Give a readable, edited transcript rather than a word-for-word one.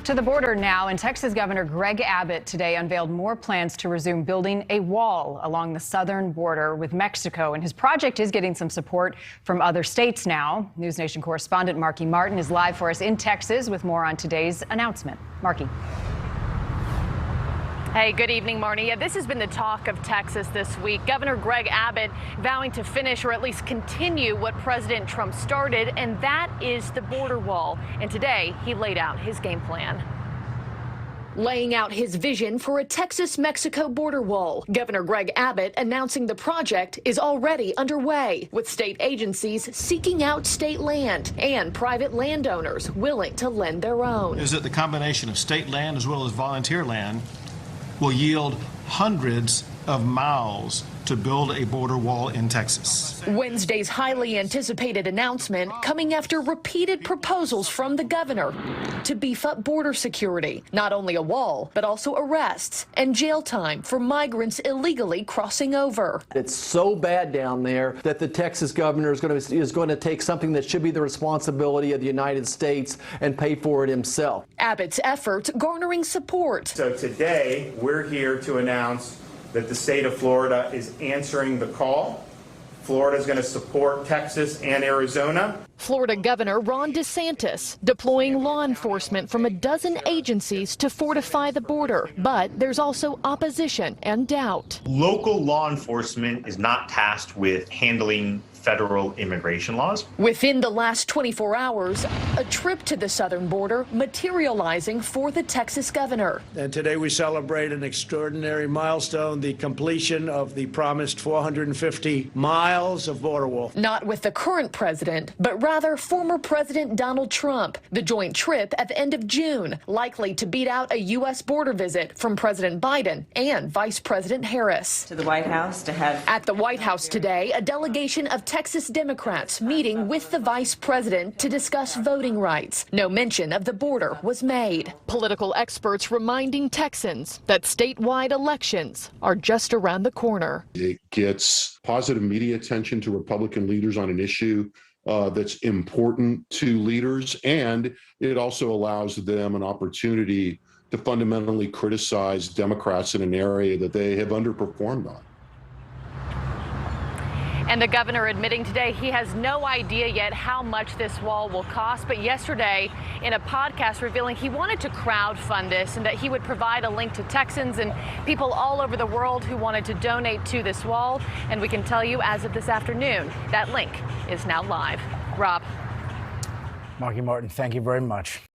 To the border now, and Texas Governor Greg Abbott today unveiled more plans to resume building a wall along the southern border with Mexico. And his project is getting some support from other states now. NewsNation correspondent Marky Martin is live for us in Texas with more on today's announcement. Marky. Hey, good evening, Marnie. Yeah, this has been the talk of Texas this week. Governor Greg Abbott vowing to finish or at least continue what President Trump started, and that is the border wall. And today, he laid out his game plan. Laying out his vision for a Texas-Mexico border wall, Governor Greg Abbott announcing the project is already underway, with state agencies seeking out state land and private landowners willing to lend their own. Is that the combination of state land as well as volunteer land will yield hundreds of miles to build a border wall in Texas. Wednesday's highly anticipated announcement coming after repeated proposals from the governor to beef up border security. Not only a wall, but also arrests and jail time for migrants illegally crossing over. It's so bad down there that the Texas governor is going to take something that should be the responsibility of the United States and pay for it himself. Abbott's efforts garnering support. So today, we're here to announce that the state of Florida is answering the call. Florida is going to support Texas and Arizona. Florida Governor Ron DeSantis deploying law enforcement from a dozen agencies to fortify the border. But there's also opposition and doubt. Local law enforcement is not tasked with handling federal immigration laws. Within the last 24 hours, a trip to the southern border materializing for the Texas governor. And today we celebrate an extraordinary milestone, the completion of the promised 450 miles of border wall. Not with the current president, but rather former President Donald Trump. The joint trip at the end of June, likely to beat out a U.S. border visit from President Biden and Vice President Harris. To the White House to have... At the White House today, a delegation of Texas Democrats meeting with the vice president to discuss voting rights. No mention of the border was made. Political experts reminding Texans that statewide elections are just around the corner. It gets positive media attention to Republican leaders on an issue that's important to leaders, and it also allows them an opportunity to fundamentally criticize Democrats in an area that they have underperformed on. And the governor admitting today he has no idea yet how much this wall will cost. But yesterday, in a podcast revealing he wanted to crowdfund this and that he would provide a link to Texans and people all over the world who wanted to donate to this wall. And we can tell you as of this afternoon, that link is now live. Rob. Marky Martin, thank you very much.